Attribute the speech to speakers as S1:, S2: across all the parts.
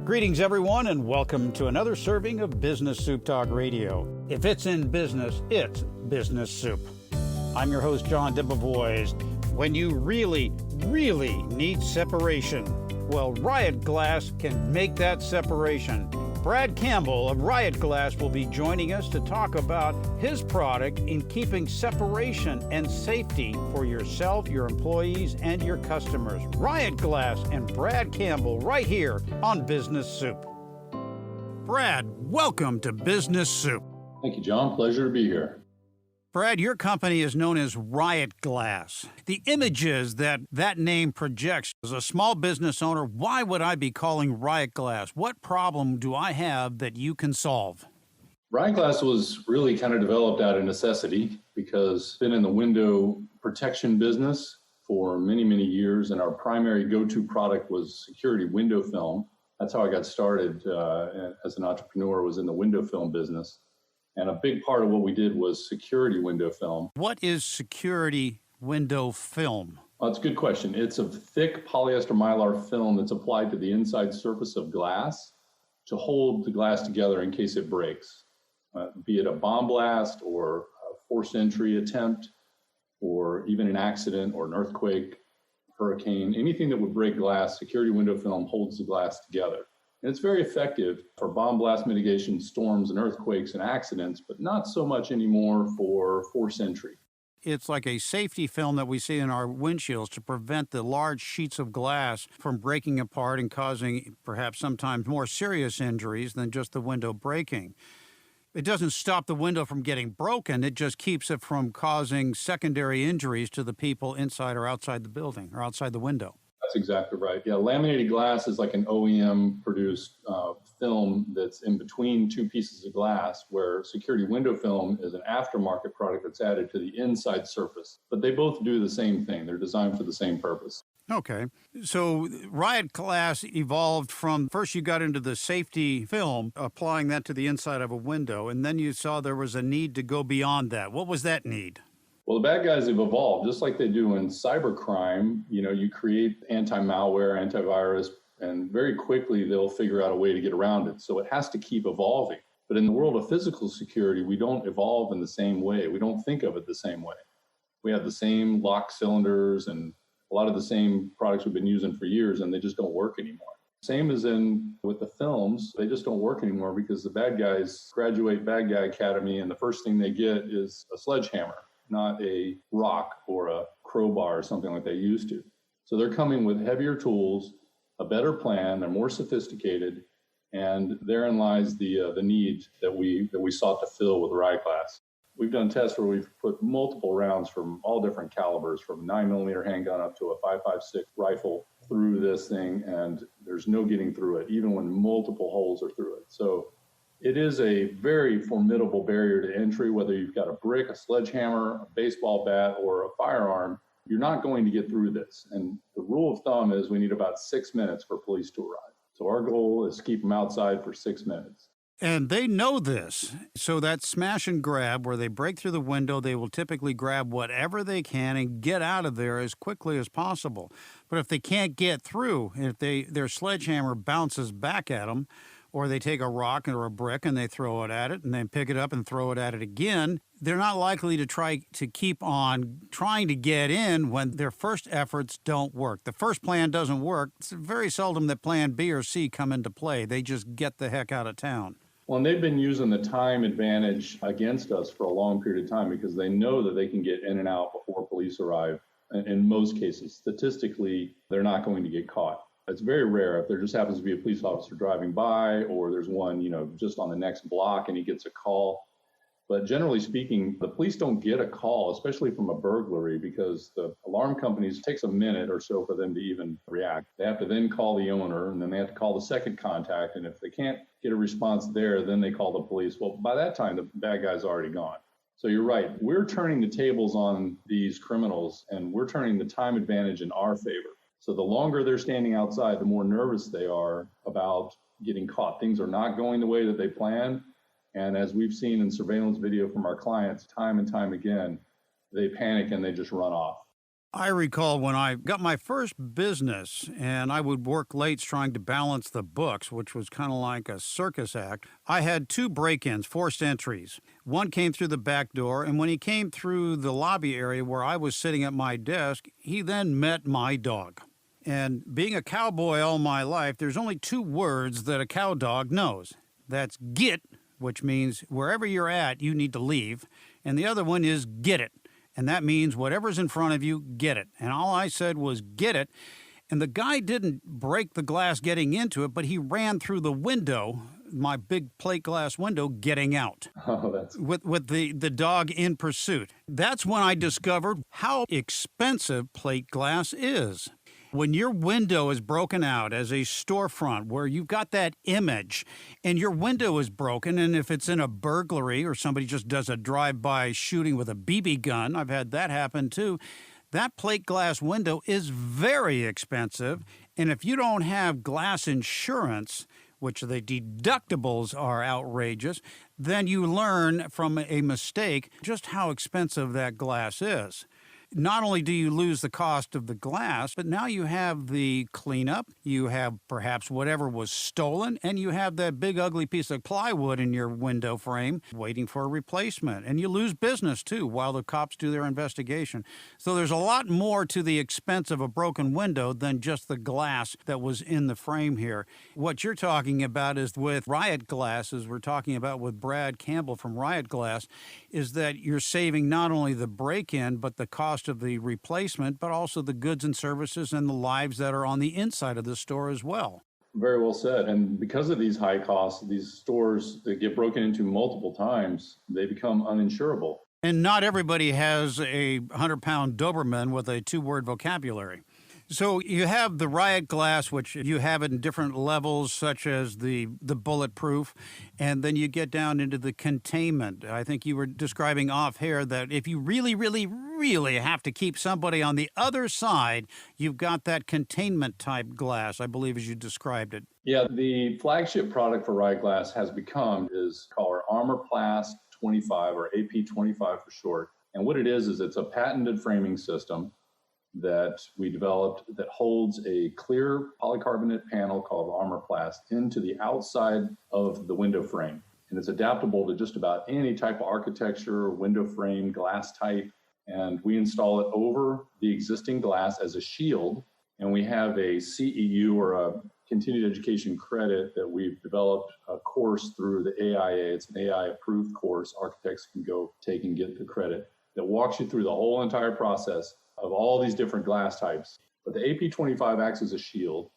S1: Greetings, everyone, and welcome to another serving of Business Soup Talk Radio. If it's in business, it's Business Soup. I'm your host, John Debevoise. When you really need separation, well, Riot Glass can make that separation. Brad Campbell of Riot Glass will be joining us to talk about his product in keeping separation and safety for yourself, your employees, and your customers. Riot Glass and Brad Campbell right here on Business Soup. Brad, welcome to Business Soup.
S2: Thank you, John. Pleasure to be here.
S1: Brad, your company is known as Riot Glass. The images that name projects, as a small business owner, why would I be calling Riot Glass? What problem do I have that you can solve?
S2: Riot Glass was really kind of developed out of necessity because I've been in the window protection business for many, many years, and our primary go-to product was security window film. That's how I got started as an entrepreneur, was in the window film business. And a big part of what we did was security window film.
S1: What is security window film?
S2: Well, that's a good question. It's a thick polyester mylar film that's applied to the inside surface of glass to hold the glass together in case it breaks, be it a bomb blast or a forced entry attempt, or even an accident or an earthquake, hurricane, anything that would break glass. Security window film holds the glass together. And it's very effective for bomb blast mitigation, storms and earthquakes and accidents, but not so much anymore for force entry.
S1: It's like a safety film that we see in our windshields to prevent the large sheets of glass from breaking apart and causing perhaps sometimes more serious injuries than just the window breaking. It doesn't stop the window from getting broken. It just keeps it from causing secondary injuries to the people inside or outside the building or outside the window.
S2: That's exactly right. Yeah, laminated glass is like an OEM-produced film that's in between two pieces of glass, where security window film is an aftermarket product that's added to the inside surface. But they both do the same thing. They're designed for the same purpose.
S1: Okay. So Riot Glass evolved from, first you got into the safety film, applying that to the inside of a window, and then you saw there was a need to go beyond that. What was that need?
S2: Well, the bad guys have evolved, just like they do in cybercrime. You create anti-malware, antivirus, and very quickly they'll figure out a way to get around it. So it has to keep evolving. But in the world of physical security, we don't evolve in the same way. We don't think of it the same way. We have the same lock cylinders and a lot of the same products we've been using for years, and they just don't work anymore. Same as with the films, they just don't work anymore because the bad guys graduate Bad Guy Academy, and the first thing they get is a sledgehammer, not a rock or a crowbar or something like they used to. So they're coming with heavier tools, a better plan, they're more sophisticated, and therein lies the need that we sought to fill with Riot Glass. We've done tests where we've put multiple rounds from all different calibers, from 9mm handgun up to a 5.56 rifle through this thing, and there's no getting through it, even when multiple holes are through it. So it is a very formidable barrier to entry. Whether you've got a brick, a sledgehammer, a baseball bat, or a firearm, you're not going to get through this. And the rule of thumb is we need about 6 minutes for police to arrive. So our goal is to keep them outside for 6 minutes.
S1: And they know this. So that smash and grab, where they break through the window, they will typically grab whatever they can and get out of there as quickly as possible. But if they can't get through, if their sledgehammer bounces back at them, or they take a rock or a brick and they throw it at it and then pick it up and throw it at it again, they're not likely to try to keep on trying to get in when their first efforts don't work. The first plan doesn't work. It's very seldom that plan B or C come into play. They just get the heck out of town.
S2: Well, and they've been using the time advantage against us for a long period of time because they know that they can get in and out before police arrive. In most cases, statistically, they're not going to get caught. It's very rare if there just happens to be a police officer driving by, or there's one, just on the next block and he gets a call. But generally speaking, the police don't get a call, especially from a burglary, because the alarm companies, it takes a minute or so for them to even react. They have to then call the owner, and then they have to call the second contact. And if they can't get a response there, then they call the police. Well, by that time, the bad guy's already gone. So you're right. We're turning the tables on these criminals, and we're turning the time advantage in our favor. So the longer they're standing outside, the more nervous they are about getting caught. Things are not going the way that they planned. And as we've seen in surveillance video from our clients time and time again, they panic and they just run off.
S1: I recall when I got my first business and I would work late trying to balance the books, which was kind of like a circus act. I had 2 break-ins, forced entries. One came through the back door, and when he came through the lobby area where I was sitting at my desk, he then met my dog. And being a cowboy all my life, there's only 2 words that a cow dog knows. That's get, which means wherever you're at, you need to leave. And the other one is get it. And that means whatever's in front of you, get it. And all I said was get it. And the guy didn't break the glass getting into it, but he ran through the window, my big plate glass window, getting out.
S2: Oh, that's
S1: with the dog in pursuit. That's when I discovered how expensive plate glass is. When your window is broken out as a storefront where you've got that image and your window is broken, and if it's in a burglary or somebody just does a drive-by shooting with a BB gun, I've had that happen too, that plate glass window is very expensive. And if you don't have glass insurance, which the deductibles are outrageous, then you learn from a mistake just how expensive that glass is. Not only do you lose the cost of the glass, but now you have the cleanup, you have perhaps whatever was stolen, and you have that big ugly piece of plywood in your window frame waiting for a replacement. And you lose business too while the cops do their investigation. So there's a lot more to the expense of a broken window than just the glass that was in the frame here. What you're talking about is with Riot Glass, as we're talking about with Brad Campbell from Riot Glass, is that you're saving not only the break-in, but the cost of the replacement, but also the goods and services and the lives that are on the inside of the store as well.
S2: very well said. And because of these high costs, these stores that get broken into multiple times, they become uninsurable.
S1: And not everybody has a 100-pound Doberman with a 2-word vocabulary. So you have the Riot Glass, which you have it in different levels, such as the bulletproof, and then you get down into the containment. I think you were describing off here that if you really, really, really have to keep somebody on the other side, you've got that containment type glass, I believe, as you described it.
S2: Yeah, the flagship product for Riot Glass has become is called our Armor-Plast 25, or AP25 for short. And what it is it's a patented framing system that we developed that holds a clear polycarbonate panel called Armor-Plast into the outside of the window frame. And it's adaptable to just about any type of architecture, window frame, glass type. And we install it over the existing glass as a shield. And we have a CEU, or a continued education credit, that we've developed a course through the AIA. It's an AI-approved course. Architects can go take and get the credit that walks you through the whole entire process of all these different glass types. But the AP25 acts as a shield,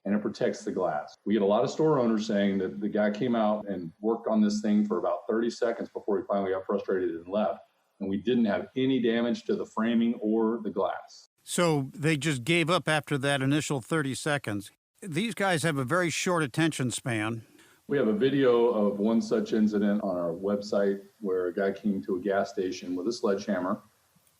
S2: and it protects the glass. We get a lot of store owners saying that the guy came out and worked on this thing for about 30 seconds before he finally got frustrated and left. And we didn't have any damage to the framing or the glass.
S1: So they just gave up after that initial 30 seconds. These guys have a very short attention span.
S2: We have a video of one such incident on our website where a guy came to a gas station with a sledgehammer,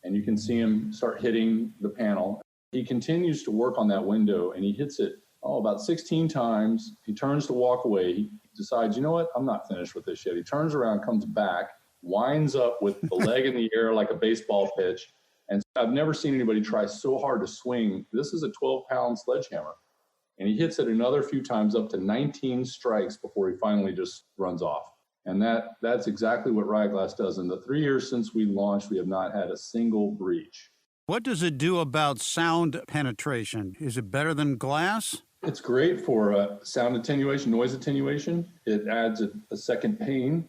S2: and you can see him start hitting the panel. He continues to work on that window, and he hits it about 16 times. He turns to walk away. He decides, you know what, I'm not finished with this yet. He turns around, comes back, winds up with the leg in the air like a baseball pitch. And I've never seen anybody try so hard to swing. This is a 12-pound sledgehammer. And he hits it another few times, up to 19 strikes, before he finally just runs off. And that's exactly what Riot Glass does. In the 3 years since we launched, we have not had a single breach.
S1: What does it do about sound penetration? Is it better than glass?
S2: It's great for sound attenuation, noise attenuation. It adds a second pane.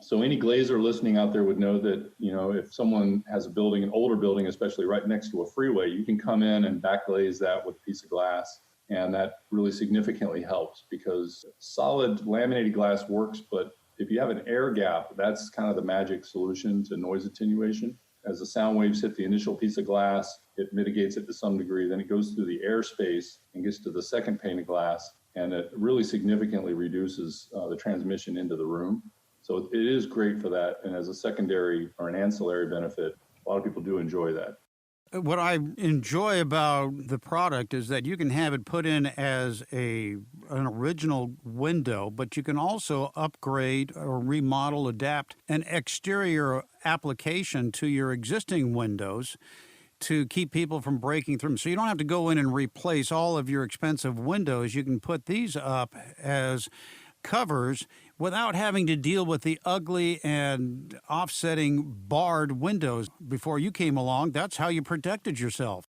S2: So any glazer listening out there would know that, if someone has a building, an older building, especially right next to a freeway, you can come in and backglaze that with a piece of glass. And that really significantly helps, because solid laminated glass works, but if you have an air gap, that's kind of the magic solution to noise attenuation. As the sound waves hit the initial piece of glass, it mitigates it to some degree. Then it goes through the airspace and gets to the second pane of glass, and it really significantly reduces the transmission into the room. So it is great for that. And as a secondary or an ancillary benefit, a lot of people do enjoy that.
S1: What I enjoy about the product is that you can have it put in as an original window, but you can also upgrade or remodel, adapt an exterior application to your existing windows. to keep people from breaking through them. So you don't have to go in and replace all of your expensive windows. You can put these up as covers without having to deal with the ugly and offsetting barred windows. Before you came along, that's how you protected yourself.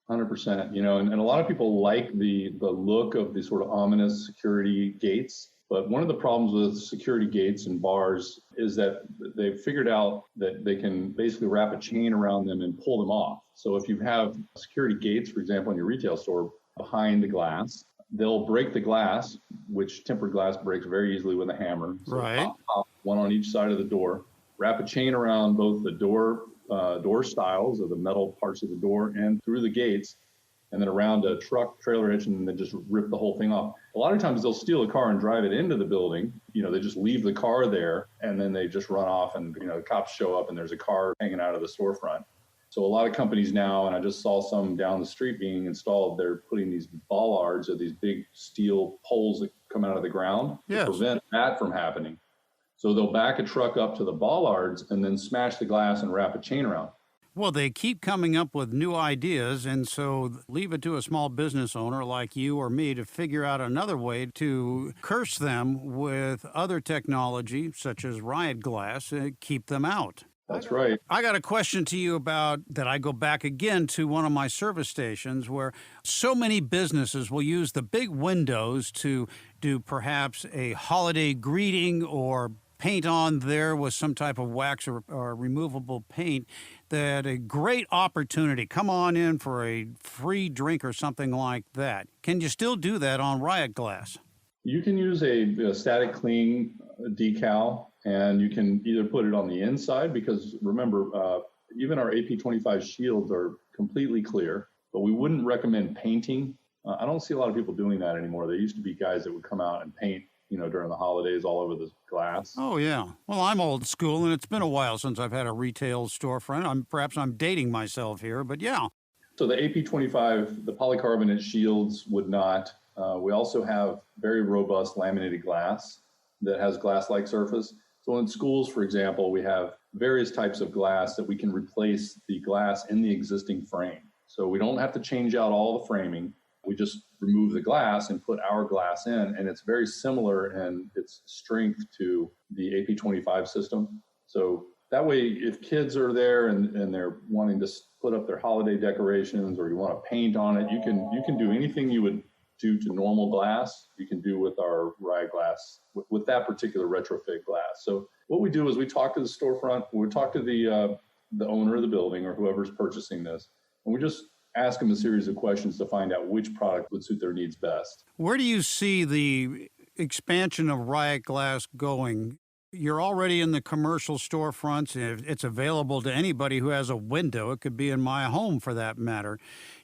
S2: 100%. And a lot of people like the look of the sort of ominous security gates. But one of the problems with security gates and bars is that they've figured out that they can basically wrap a chain around them and pull them off. So if you have security gates, for example, in your retail store behind the glass, they'll break the glass, which tempered glass breaks very easily with a hammer. So
S1: right.
S2: Pop, one on each side of the door, wrap a chain around both the door stiles of the metal parts of the door and through the gates, and then around a truck trailer hitch, and then just rip the whole thing off. A lot of times they'll steal a car and drive it into the building. They just leave the car there and then they just run off, and the cops show up and there's a car hanging out of the storefront. So a lot of companies now, and I just saw some down the street being installed, they're putting these bollards, or these big steel poles that come out of the ground to prevent that from happening. So they'll back a truck up to the bollards and then smash the glass and wrap a chain around.
S1: Well, they keep coming up with new ideas, and so leave it to a small business owner like you or me to figure out another way to curse them with other technology, such as Riot Glass, and keep them out.
S2: That's right.
S1: I got a question to you about that. I go back again to one of my service stations where so many businesses will use the big windows to do perhaps a holiday greeting or paint on there with some type of wax or removable paint. That a great opportunity. Come on in for a free drink or something like that. Can you still do that on Riot Glass?
S2: You can use a static cling decal, and you can either put it on the inside, because remember, even our AP25 shields are completely clear, but we wouldn't recommend painting. I don't see a lot of people doing that anymore. There used to be guys that would come out and paint, during the holidays all over the glass.
S1: Oh, yeah. Well, I'm old school, and it's been a while since I've had a retail storefront. Perhaps I'm dating myself here, but yeah.
S2: So the AP25, the polycarbonate shields would not. We also have very robust laminated glass that has glass-like surface. So in schools, for example, we have various types of glass that we can replace the glass in the existing frame. So we don't have to change out all the framing. We just remove the glass and put our glass in, and it's very similar in its strength to the AP25 system. So that way, if kids are there and they're wanting to put up their holiday decorations, or you want to paint on it, you can do anything you would do to normal glass, you can do with our Riot Glass, with that particular retrofit glass. So what we do is we talk to the storefront, we talk to the owner of the building or whoever's purchasing this, and we just ask them a series of questions to find out which product would suit their needs best.
S1: Where do you see the expansion of Riot Glass going? You're already in the commercial storefronts. It's available to anybody who has a window. It could be in my home for that matter.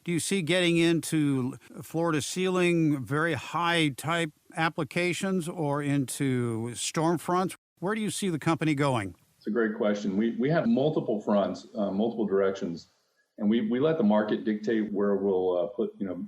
S1: Do you see getting into floor-to-ceiling, very high-type applications, or into stormfronts? Where do you see the company going?
S2: It's a great question. We have multiple fronts, multiple directions. And we let the market dictate where we'll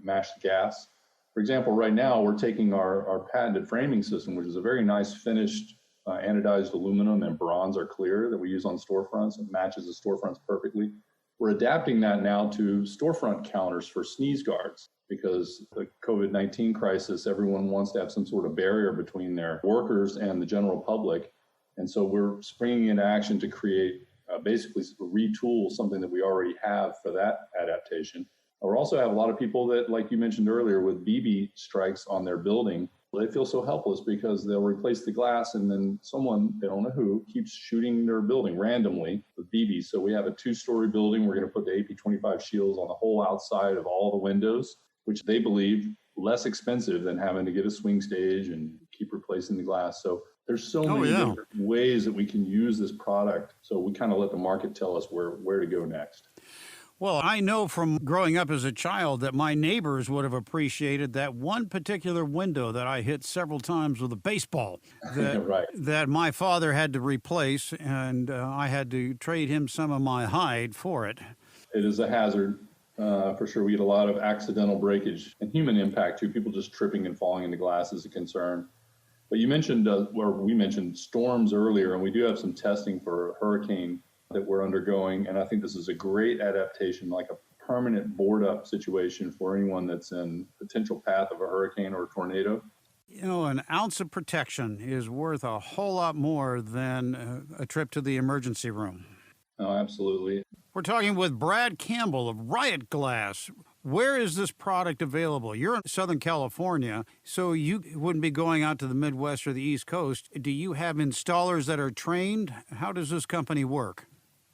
S2: mash the gas. For example, right now we're taking our patented framing system, which is a very nice finished anodized aluminum and bronze are clear that we use on storefronts. It matches the storefronts perfectly. We're adapting that now to storefront counters for sneeze guards, because the COVID-19 crisis, everyone wants to have some sort of barrier between their workers and the general public. And so we're springing into action to create basically retool something that we already have for that adaptation. We also have a lot of people that, like you mentioned earlier, with BB strikes on their building, they feel so helpless because they'll replace the glass and then someone, they don't know who, keeps shooting their building randomly with BBs. So we have a 2-story building. We're going to put the AP25 shields on the whole outside of all the windows, which they believe less expensive than having to get a swing stage and keep replacing the glass. So there's so many different ways that we can use this product. So we kind of let the market tell us where to go next.
S1: Well, I know from growing up as a child that my neighbors would have appreciated that one particular window that I hit several times with a baseball that my father had to replace, and I had to trade him some of my hide for it.
S2: It is a hazard. For sure. We get a lot of accidental breakage and human impact too. People just tripping and falling into glass is a concern. But you mentioned, we mentioned storms earlier, and we do have some testing for hurricane that we're undergoing. And I think this is a great adaptation, like a permanent board up situation for anyone that's in potential path of a hurricane or a tornado.
S1: You know, an ounce of protection is worth a whole lot more than a trip to the emergency room.
S2: Oh, absolutely.
S1: We're talking with Brad Campbell of Riot Glass. Where is this product available? You're in Southern California, so you wouldn't be going out to the Midwest or the East Coast. Do you have installers that are trained? How does this company work?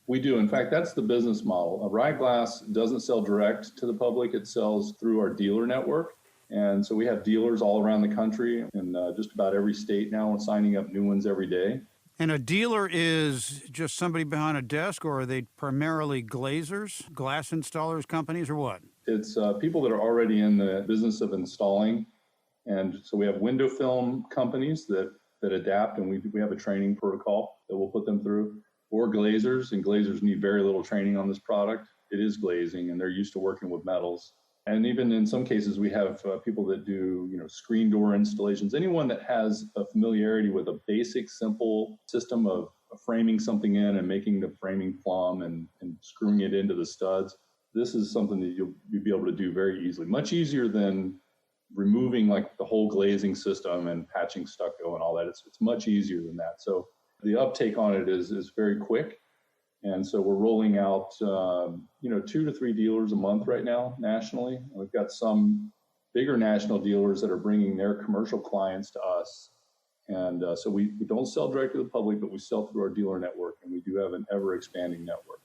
S2: We do. In fact, that's the business model. Riot Glass doesn't sell direct to the public. It sells through our dealer network. And so we have dealers all around the country in just about every state now. We're signing up new ones every day.
S1: And a dealer is just somebody behind a desk, or are they primarily glazers, glass installers companies, or what?
S2: It's people that are already in the business of installing. And so we have window film companies that adapt, and we have a training protocol that we'll put them through. Or glazers, and glazers need very little training on this product. It is glazing, and they're used to working with metals. And even in some cases, we have people that do, screen door installations. Anyone that has a familiarity with a basic, simple system of framing something in and making the framing plumb and screwing it into the studs, this is something that you'll be able to do very easily. Much easier than removing like the whole glazing system and patching stucco and all that. It's much easier than that. So the uptake on it is very quick. And so we're rolling out, 2 to 3 dealers a month right now nationally. We've got some bigger national dealers that are bringing their commercial clients to us. And so we don't sell direct to the public, but we sell through our dealer network, and we do have an ever-expanding network.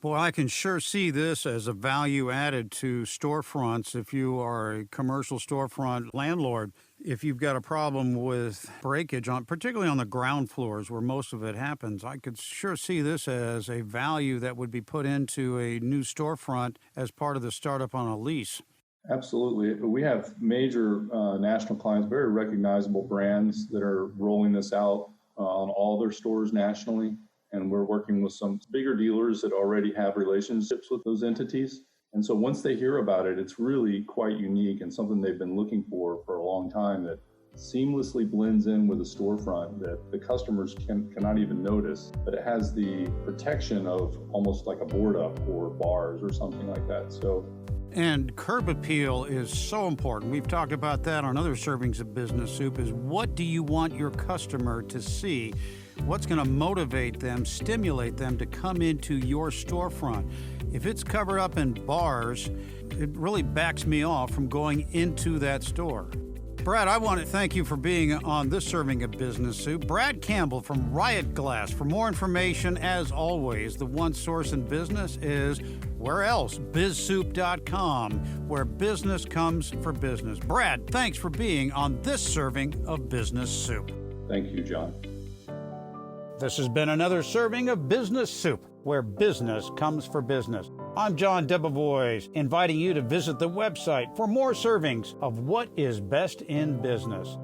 S1: Well, I can sure see this as a value added to storefronts. If you are a commercial storefront landlord, if you've got a problem with breakage, particularly on the ground floors where most of it happens, I could sure see this as a value that would be put into a new storefront as part of the startup on a lease.
S2: Absolutely. We have major national clients, very recognizable brands that are rolling this out on all their stores nationally. And we're working with some bigger dealers that already have relationships with those entities. And so once they hear about it, it's really quite unique and something they've been looking for a long time, that seamlessly blends in with a storefront that the customers cannot even notice, but it has the protection of almost like a board up or bars or something like that. So.
S1: And curb appeal is so important. We've talked about that on other servings of Business Soup. Is what do you want your customer to see? What's going to motivate them, stimulate them to come into your storefront? If it's covered up in bars, it really backs me off from going into that store. Brad, I want to thank you for being on this serving of Business Soup. Brad Campbell from Riot Glass. For more information, as always, the one source in business is where else? BIZSOUP.com, where business comes for business. Brad, thanks for being on this serving of Business Soup.
S2: Thank you, John.
S1: This has been another serving of Business Soup, where business comes for business. I'm John Debevoise, inviting you to visit the website for more servings of what is best in business.